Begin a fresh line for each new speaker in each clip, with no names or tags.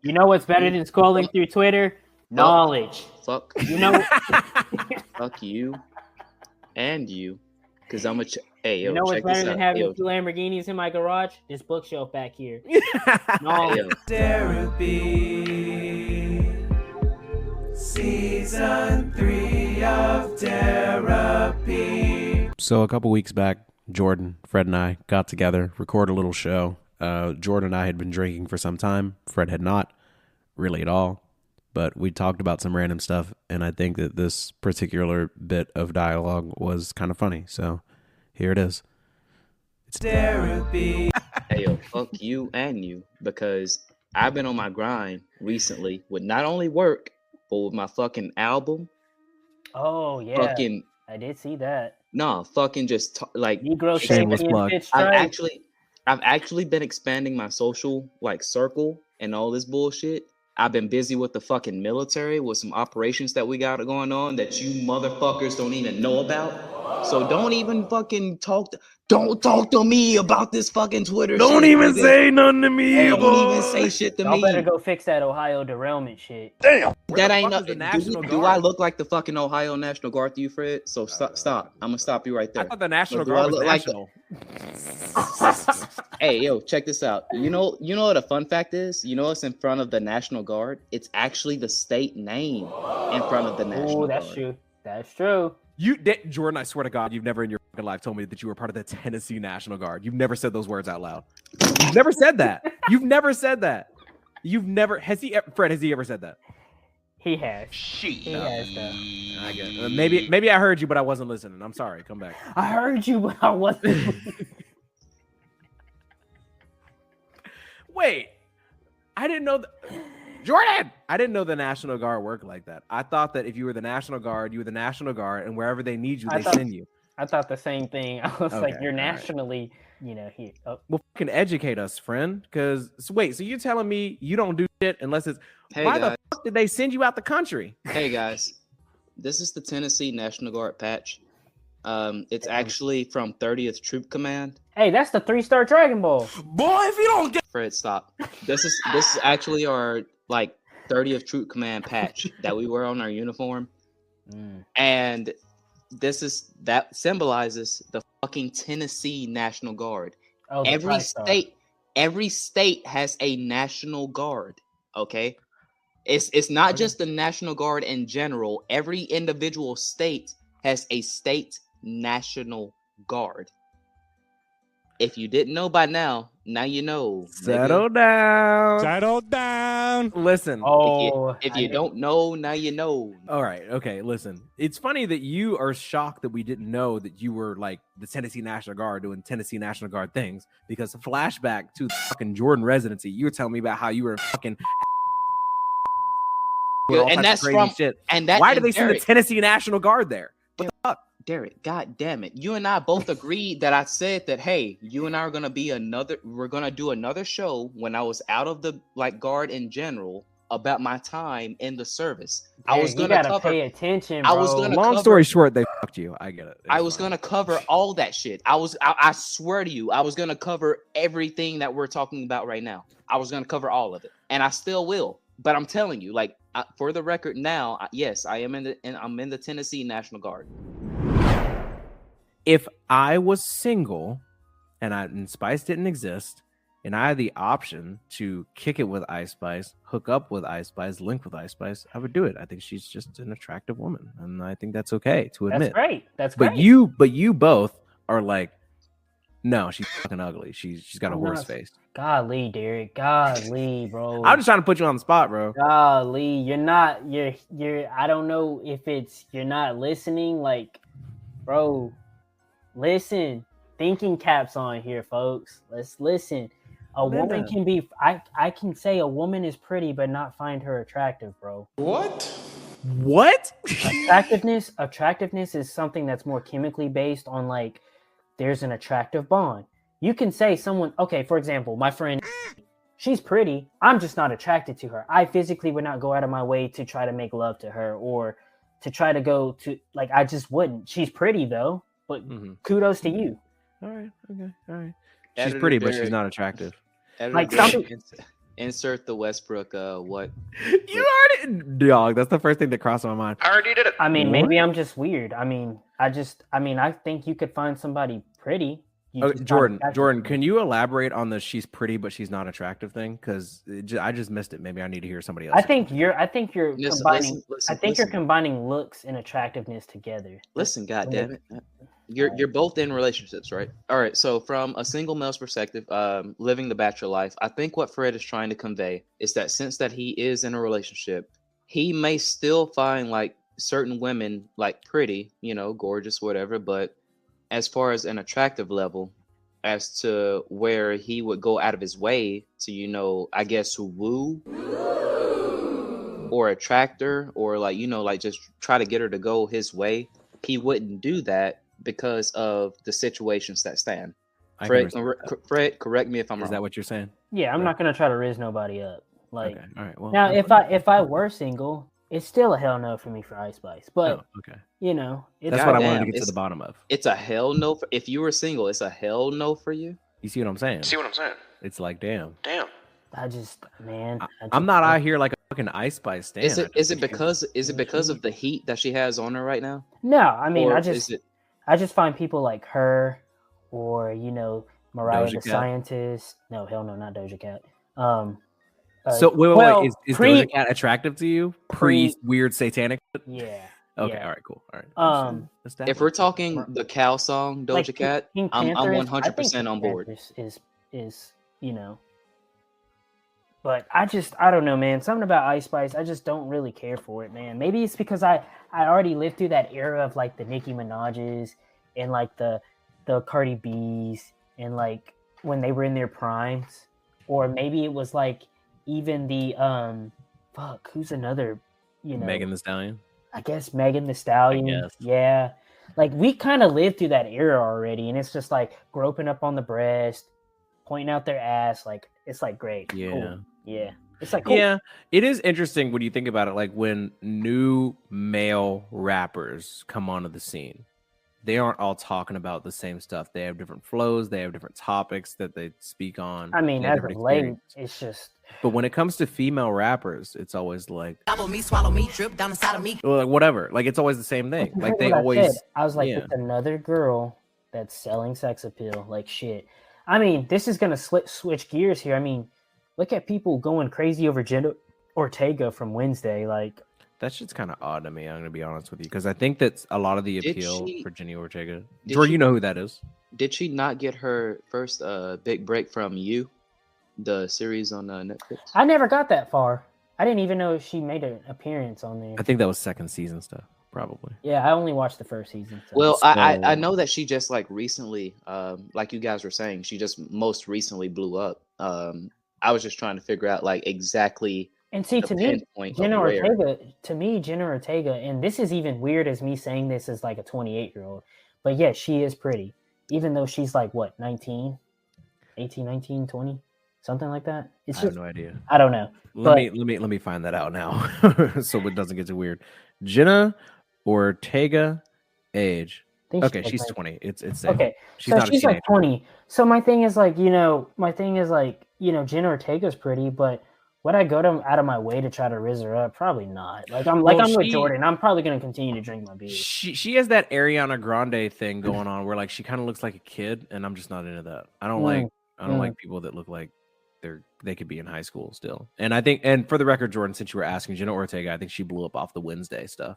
You know what's better than scrolling through Twitter? Knowledge.
Fuck.
You know.
Fuck you. And you. Because I'm a. Hey, yo,
You know what's
check this
better
out.
than having
Hey, yo,
two Lamborghinis in my garage? This bookshelf back here.
hey,
Knowledge.
yo.
Therapy. Season 3 of Therapy.
So a couple weeks back, Jordan, Fred, and I got together, record a little show. Jordan and I had been drinking for some time. Fred had not really at all, but we talked about some random stuff, and I think that this particular bit of dialogue was kind of funny. So here it is.
It's Therapy.
Hey, yo, fuck you and you. Because I've been on my grind recently with not only work, but with my fucking album.
Oh yeah,
Fucking,
I did see that.
nah, fucking just like.
Negro
Shameless
Safety
plug.
and Pitch
I've actually been expanding my social like circle and all this bullshit. I've been busy with the fucking military with some operations that we got going on that you motherfuckers don't even know about. So don't even fucking don't talk to me about this fucking Twitter shit.
Don't even
nigga.
say nothing to me.
Hey,
Don't even say shit to
Y'all
me.
better go fix that Ohio derailment shit.
That
the
ain't
fuck is the
nothing.
National
Do
Guard?
I look like the fucking Ohio National Guard to you, Fred? So stop. I'm gonna stop you right
I
there.
thought the National
Do I
Guard was
look like the-
national.
Hey, yo, check this out. You know what a fun fact is? You know what's in front of the National Guard? It's actually the state name in front of the National
Oh,
Guard.
that's true. That's true.
Jordan, I swear to God, you've never in your fucking life told me that you were part of the Tennessee National Guard. You've never said those words out loud. You've never said that. You've never said that. Fred, has he ever said that?
He has. He has though.
I get it. Maybe I heard you, but I wasn't listening. I'm sorry. Come back.
I heard you, but I wasn't.
Wait, I didn't know. Jordan, I didn't know the National Guard worked like that. I thought that if you were the National Guard, you were the National Guard, and wherever they need you, they send you.
I thought the same thing. I was like,
Okay,
you're
all right.
nationally, here. Oh,
Well, fucking educate us, friend. Because so you're telling me you don't do shit unless it's
Hey,
why
guys.
the fuck did they send you out the country?
Hey guys, this is the Tennessee National Guard patch. It's actually from 30th Troop Command.
hey, that's the 3-star Dragon Ball.
Boy, if you don't get
Fred, stop. This is actually our like 30th Troop Command patch that we wear on our uniform, and that symbolizes the fucking Tennessee National Guard.
Oh, the
Every
TriStar.
state has a National Guard. Okay, it's not just the National Guard in general. Every individual state has a state National Guard. If you didn't know by now you know.
settle down.
Settle down.
Listen.
Oh,
If you don't know, now you know.
All right. Okay. Listen. It's funny that you are shocked that we didn't know that you were like the Tennessee National Guard doing Tennessee National Guard things. Because flashback to the fucking Jordan residency, you were telling me about how you were fucking.
Yeah,
all
and
types of
that's
crazy
from
shit.
and that.
Why did
and
they send the
Derek,
Tennessee National Guard there? What the fuck?
Derek, god damn it. You and I both agreed that I said that, hey, you and I are gonna we're gonna do another show when I was out of the like guard in general about my time in the service. I was
you
gonna
gotta
cover
pay attention,
I
bro.
was gonna
Long
cover-
story short, they fucked you. I get it.
I was gonna cover all that shit. I swear to you, I was gonna cover everything that we're talking about right now. I was gonna cover all of it, and I still will. But I'm telling you, like for the record, now, yes, I'm in the Tennessee National Guard.
If I was single and Spice didn't exist, and I had the option to kick it with Ice Spice, hook up with Ice Spice, link with Ice Spice, I would do it. I think she's just an attractive woman, and I think that's okay to admit.
That's great. That's
But
great.
you both are like, no, she's fucking ugly. She's got a
I'm
horse
not-
face.
Golly, Derek. Golly, bro.
I'm just trying to put you on the spot, bro.
Golly, you're I don't know if it's you're not listening, like, bro, listen. Thinking caps on here, folks. Let's listen. A woman can be I can say a woman is pretty but not find her attractive, bro.
What?
Attractiveness is something that's more chemically based on, like, there's an attractive bond. You can say someone, okay, for example, my friend, she's pretty. I'm just not attracted to her. I physically would not go out of my way to try to make love to her or to try to go to, like, I just wouldn't. She's pretty though, but kudos to you.
All right. Okay. All right. She's
Editor
pretty, but she's
Derek.
not attractive.
Editor
Like,
Derek,
something-
Insert the Westbrook. What?
You already, dog. That's the first thing that crossed my mind.
I already did it.
I mean, maybe I'm just weird. I mean, I think you could find somebody pretty. You
Okay,
just not
Jordan,
attracted
Jordan,
to
can you elaborate on the she's pretty but she's not attractive thing? Because I just missed it. Maybe I need to hear somebody else.
I think you're
Listen,
combining.
listen,
I think you're
listen.
combining looks and attractiveness together.
Listen, goddamn it. You're both in relationships, right? All right. So from a single male's perspective, living the bachelor life, I think what Fred is trying to convey is that since that he is in a relationship, he may still find like certain women like pretty, gorgeous, whatever. But as far as an attractive level, as to where he would go out of his way to, I guess, woo or attract her or like just try to get her to go his way, he wouldn't do that because of the situations that stand. Fred, correct me if I'm wrong.
Is that what you're saying?
Yeah, I'm not gonna try to riz nobody up. Like
Okay. All right. Well,
now, if I were single, it's still a hell no for me for Ice Spice. But
okay.
it's
That's what I wanted
Goddamn,
to get to
it's-
the bottom of.
It's a hell no. If you were single, it's a hell no for you.
You see what I'm saying?
See what I'm saying?
It's like, damn.
Damn.
I just man,
I'm not out here like a fucking Ice Spice stand.
Is
I
it
just think
because of the heat that she has on her right now?
No, I mean,
Or
I
is it-
just find people like her, or Mariah
Doja
the
Cat?
Scientist. No, hell no, not Doja Cat.
So wait,
well,
is
pre-
Doja Cat attractive to you?
pre-
Weird satanic?
Yeah.
Okay,
yeah.
all right, cool. All right.
If we're talking the cow song Doja
Like,
Cat,
Pink
I'm
Panther is- I
100%
think
on
Pink
board.
Panther is but I don't know, man. Something about Ice Spice, I just don't really care for it, man. Maybe it's because I already lived through that era of like the Nicki Minaj's and like the Cardi B's and like when they were in their primes, or maybe it was like even the who's another
Megan Thee Stallion.
I guess Megan Thee Stallion.
guess.
Yeah. Like we kind of lived through that era already, and it's just like groping up on the breast, pointing out their ass, like it's like great.
Yeah.
Cool. Yeah. It's like cool.
Yeah, it is interesting when you think about it. Like when new male rappers come onto the scene, they aren't all talking about the same stuff. They have different flows. They have different topics that they speak on.
I mean,
they have
as of
different
late,
experience.
it's just
But when it comes to female rappers, it's always like,
Gobble me, swallow me, drip down inside of me.
well, like whatever. Like it's always the same thing. Like they
what I
always.
said. I was like,
yeah.
it's another girl that's selling sex appeal. Like shit. I mean, this is gonna switch gears here. I mean, look at people going crazy over Jenna Ortega from Wednesday. Like,
That shit's kind of odd to me. I'm gonna be honest with you because I think that's a lot of the
Did
appeal
she-
for Jenny Ortega.
did
Jordan,
she-
you know who that is?
Did she not get her first big break from You, the series on Netflix?
I never got that far. I didn't even know she made an appearance on there.
I think that was second season stuff, probably.
Yeah, I only watched the first season. So.
Well, I
So-
know that she just like recently, like you guys were saying, she just most recently blew up. I was just trying to figure out like exactly
and see,
the
to me,
pinpoint
Jenna
of where.
Ortega, Jenna Ortega, and this is even weird as me saying this as like a 28-year-old, but yeah, she is pretty, even though she's like, what, 19, 18, 19, 20, something like that. It's
I have
just,
no idea.
I don't know.
Let
But-
me find that out now, so it doesn't get too weird. Jenna Ortega, age.
I think
Okay,
like
she's
19.
20. It's safe.
Okay,
she's
so
not a
she's like
teenager.
20. So my thing is like, Jenna Ortega's pretty, but would I go out of my way to try to riz her up? Probably not. I'm with
she-
Jordan. I'm probably gonna continue to drink my beer.
She has that Ariana Grande thing going on where like she kind of looks like a kid, and I'm just not into that. I don't
Mm.
like people that look like they could be in high school still. And I think, and for the record, Jordan, since you were asking, Jenna Ortega, I think she blew up off the Wednesday stuff.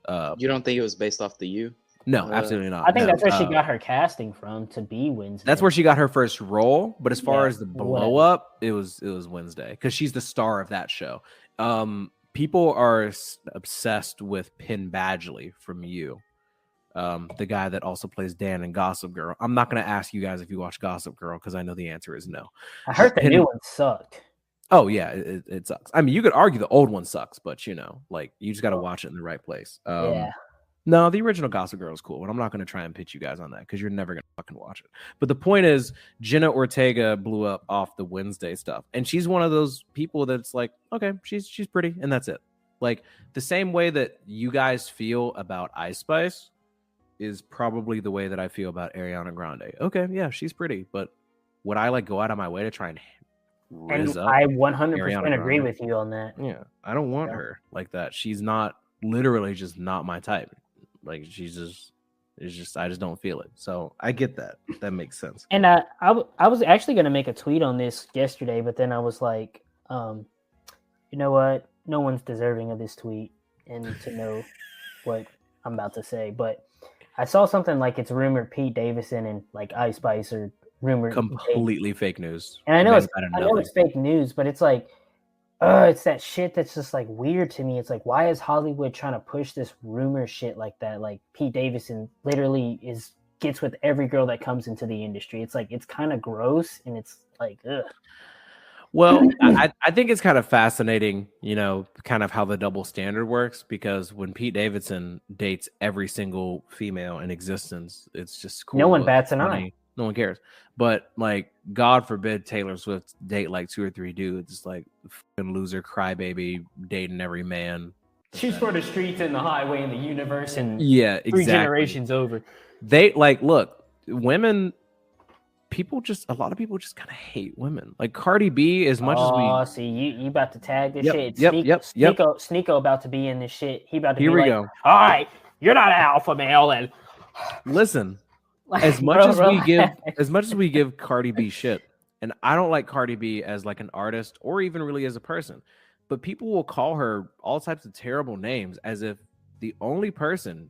You don't think it was based off the You?
No, absolutely not.
I think
No.
that's where she got her casting from to be Wednesday.
That's where she got her first role, but as far
Yeah,
as the blow
whatever.
up, it was Wednesday because she's the star of that show. People are obsessed with Penn Badgley from You, the guy that also plays Dan in Gossip Girl. I'm not going to ask you guys if you watch Gossip Girl because I know the answer is no.
I heard the
Penn-
new one sucked.
Oh yeah, it sucks. I mean, you could argue the old one sucks, but like you just got to watch it in the right place.
Yeah.
No, the original Gossip Girl is cool, and I'm not going to try and pitch you guys on that because you're never going to fucking watch it. But the point is, Jenna Ortega blew up off the Wednesday stuff, and she's one of those people that's like, okay, she's pretty, and that's it. Like the same way that you guys feel about Ice Spice is probably the way that I feel about Ariana Grande. Okay, yeah, she's pretty, but would I like go out of my way to try and
And
RZA.
I 100%
Ariana
agree
Grande.
with you on that.
Yeah, I don't want
Yeah.
her like that. She's not literally just not my type. Like I just don't feel it. So I get that. That makes sense.
And I was actually going to make a tweet on this yesterday, but then I was like, you know what? No one's deserving of this tweet and to know what I'm about to say. But I saw something like it's rumored Pete Davidson and like Ice Spice are rumored.
Completely fake news.
And I know
Made
it's
out of
I know
nothing.
it's fake news, but it's like, it's that shit that's just like weird to me. It's like, why is Hollywood trying to push this rumor shit like that? Like Pete Davidson literally gets with every girl that comes into the industry. It's like it's kind of gross, and it's like, ugh.
Well, I think it's kind of fascinating, you know, kind of how the double standard works, because when Pete Davidson dates every single female in existence, it's just cool.
No one bats
it's
an
funny,
eye.
No one cares. But like, God forbid Taylor Swift date like 2 or 3 dudes, like fucking loser crybaby dating every man.
She's for the streets and the highway and the universe and
Yeah, exactly.
3 generations over.
They like, look, women. A lot of people just kind of hate women. Like Cardi B, as much as we
see you about to tag this
Yep,
shit.
yep,
Sneeko about to be in this shit. He about to
Here
be
we
like,
go.
all right, you're not an alpha male, and
listen.
like,
As much
bro,
as we give Cardi B shit, and I don't like Cardi B as like an artist or even really as a person, but people will call her all types of terrible names as if the only person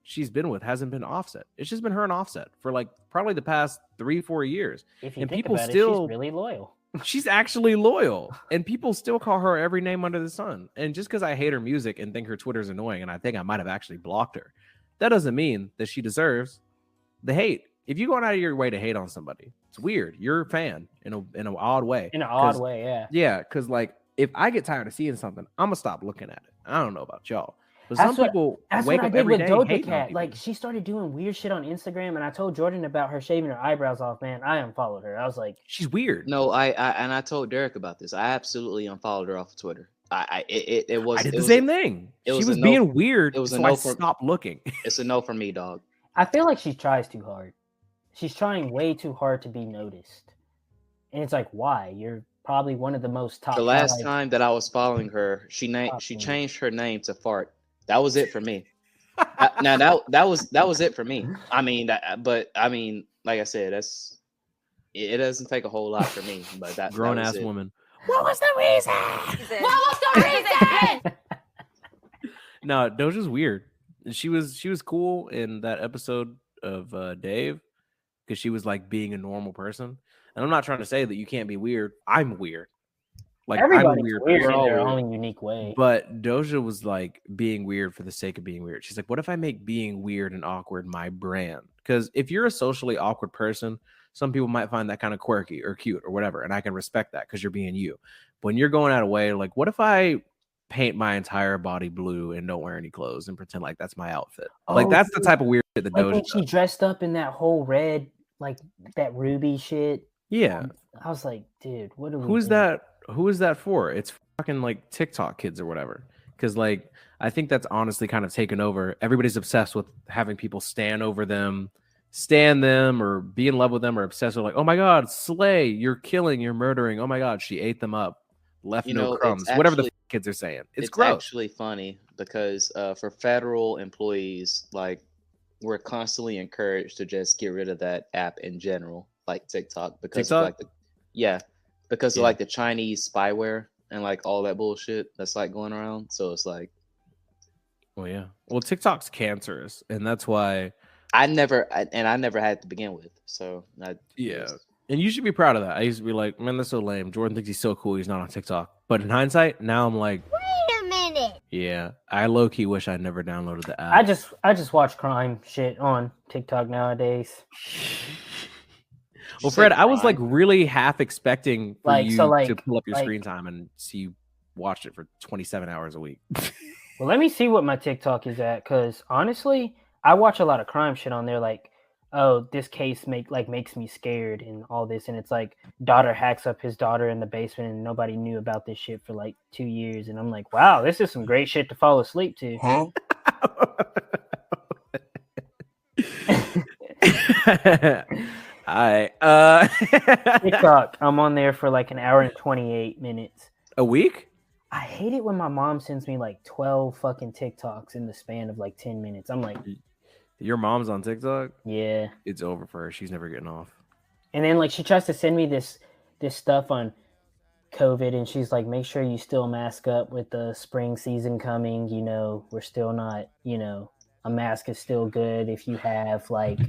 she's been with hasn't been Offset. It's just been her and Offset for like probably the past 3-4 years.
if you
and
think
people
about
still-
it, she's really loyal.
She's actually loyal, and people still call her every name under the sun. And just because I hate her music and think her Twitter's annoying, and I think I might have actually blocked her, that doesn't mean that she deserves the hate. If you're going out of your way to hate on somebody, it's weird. You're a fan in an odd way.
In an odd way, yeah.
Yeah, because like if I get tired of seeing something, I'm gonna stop looking at it. I don't know about y'all, but
That's
some people
That's
wake
what I
up
did
every
with
day
Doja
hating on
Cat.
people.
Like she started doing weird shit on Instagram, and I told Jordan about her shaving her eyebrows off. Man, I unfollowed her. I was like,
she's weird.
No, I told Derek about this. I absolutely unfollowed her off of Twitter. I did
the same thing.
it
She
was
was
a no-
being weird,
it was a
so
no
I
for-
stopped looking.
It's a no for me, dog.
I feel like she tries too hard. She's trying way too hard to be noticed, and it's like, why? You're probably one of the most top.
The last
like,
time that I was following her, she changed her name to Fart. That was it for me. Now that was it for me. I mean, but I mean, like I said, it doesn't take a whole lot for me. But that
Grown
that was
ass
it.
woman.
what was the reason?
What was the reason?
No, Doja's weird. She was cool in that episode of Dave because she was like being a normal person. And I'm not trying to say that you can't be weird. I'm weird. Like I'm a
Everybody's
weird
weird
person.
in their
weird.
own unique way.
But Doja was like being weird for the sake of being weird. She's like, what if I make being weird and awkward my brand? Because if you're a socially awkward person, some people might find that kind of quirky or cute or whatever. And I can respect that because you're being you. When you're going out of way, like, what if I paint my entire body blue and don't wear any clothes and pretend like that's my outfit? Like,
Oh,
that's the
dude.
type of weird shit that
Like
Doja
when she
does.
dressed up in that whole red, like that ruby shit.
Yeah.
I was like, dude, what are we?
Who is
doing?
that? Who is that for? It's fucking like TikTok kids or whatever. Because like I think that's honestly kind of taken over. Everybody's obsessed with having people stand them, or be in love with them, or obsessed with like, oh my god, slay! You're killing, you're murdering. Oh my god, she ate them up, left
You
no
know, it's
crumbs. Whatever the
actually-
kids are saying, it's
It's
gross.
actually funny because for federal employees, like we're constantly encouraged to just get rid of that app in general, like TikTok, because of
TikTok?
because
Yeah.
of like the Chinese spyware and like all that bullshit that's like going around. So it's like
Well, yeah. Well, TikTok's cancerous, and that's why.
I never had it to begin with. So
Yeah. And you should be proud of that. I used to be like, man, that's so lame. Jordan thinks he's so cool. He's not on TikTok. But in hindsight, now I'm like,
Wait a minute.
yeah, I low key wish I never downloaded the app.
I just watch crime shit on TikTok nowadays.
Well, Fred, I was like really half expecting for
Like,
you
so, like-
to pull up your
like-
screen time and see you watched it for 27 hours a week.
Well, let me see what my TikTok is at, because honestly, I watch a lot of crime shit on there. Like, oh, this case makes me scared and all this, and it's like daughter hacks up his daughter in the basement, and nobody knew about this shit for like 2 years, and I'm like, wow, this is some great shit to fall asleep to. TikTok. I'm on there for like an hour and 28 minutes.
A week?
I hate it when my mom sends me like 12 fucking TikToks in the span of like 10 minutes. I'm like,
Your mom's on TikTok?
yeah.
It's over for her. She's never getting off.
And then like she tries to send me this stuff on COVID, and she's like, make sure you still mask up with the spring season coming. You know, we're still not, you know, a mask is still good if you have like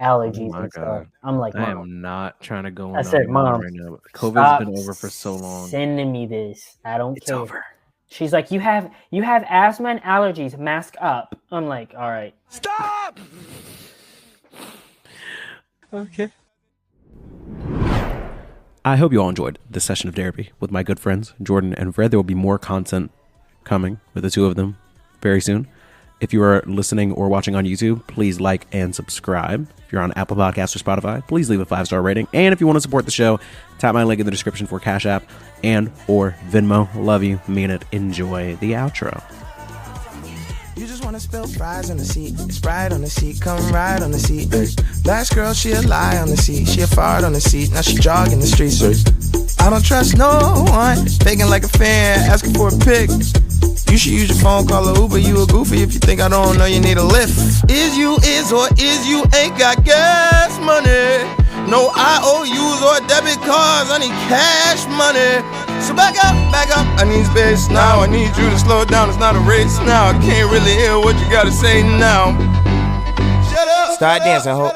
allergies
my
and stuff.
God.
I'm like,
I
Mom,
am not trying to go
I
on
said, Mom,
right now. COVID's
stop
been over for so long.
sending me this. I don't
It's
care.
over.
She's like, you have asthma and allergies. Mask up. I'm like, all right.
Stop! Okay.
I hope you all enjoyed this session of therapy with my good friends, Jordan and Fred. There will be more content coming with the two of them very soon. If you are listening or watching on YouTube, please like and subscribe. If you're on Apple Podcasts or Spotify, please leave a 5-star rating. And if you want to support the show, tap my link in the description for Cash App and or Venmo. Love you. Mean it. Enjoy the outro.
You just wanna spill fries on the seat. It's right on the seat, come right on the seat. Last girl, she a lie on the seat. She a fart on the seat, now she jogging the streets. I don't trust no one, faking like a fan, asking for a pic. You should use your phone, call a Uber. You a goofy if you think I don't know you need a lift. Is you is or is you ain't got gas money? No IOUs or debit cards, I need cash money. So back up, I need space now. I need you to slow it down, it's not a race now. I can't really hear what you gotta say now. Shut up. Start dancing, ho.